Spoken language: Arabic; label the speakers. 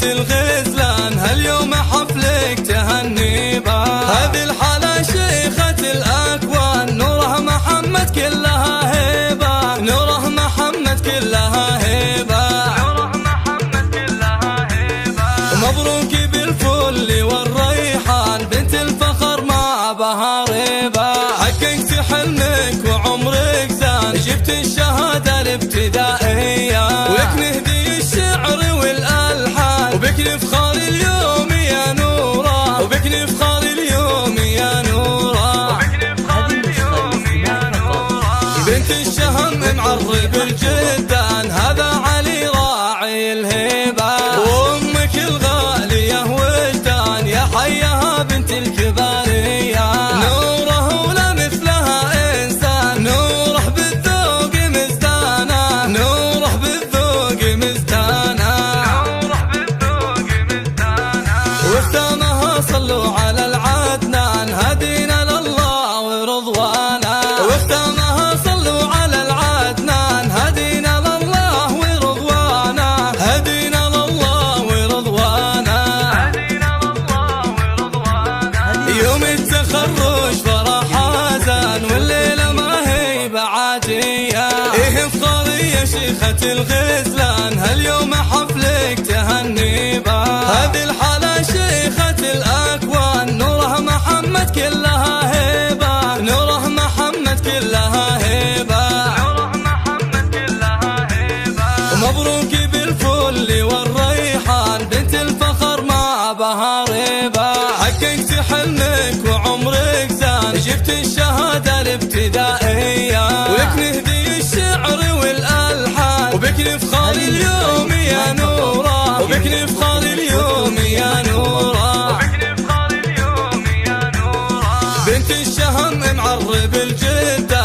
Speaker 1: الغزلان هاليوم حفلك تهنيبا. هذه الحالة شيخة الأكوان نوره محمد كلها هيبة، نوره محمد كلها هيبة، نوره محمد كلها هيبة. مبروك بالفل والريحان بنت الفخر ما بها ريبة. حققت حلمك وعمرك زان جبت الشهادة الابتدائية، وبك نهدي الشعر والألحان وبك نفخر اليوم يا نورة، وبك نفخر اليوم يا نورة، وبك نفخر اليوم يا نورة. بنت الشهم معرب الجدان هذا علي راعي الهيبة، وأمك الغالية وجدان يا حيها بنت الكبارية. نوره ولا مثلها إنسان نوره بالذوق مزدانة، نوره بالذوق مزدانة، نوره بالذوق مزدانة. وختامها صلوا على العدنان هدينا لله ورضوانا، وختامها صلوا على العدنان هدينا لله ورضوانا، هدينا لله ورضوانا، هدينا لله ورضوانا. يوم التخرج فرح حزن والليلة ما هي بعادية، إيه افطارية شيخة الغزلان هاليوم حفلك تهنيبا. هذه الحالة شيخة الأكوان نوره محمد كلها هيبة، نوره محمد كلها هيبة، نوره محمد كلها هيبة. مبروك بالفل والريحان بنت الفخر ما بها ريبة. حققت حلمك وعمرك زان جبت الشهادة الابتدائية، وبك نهدي الشعر والألحان وبك نفخر اليوم يا نورة، وبك نفخر اليوم يا نورة، وبك نفخر اليوم يا نورة. بنت الشهم معرب الجدة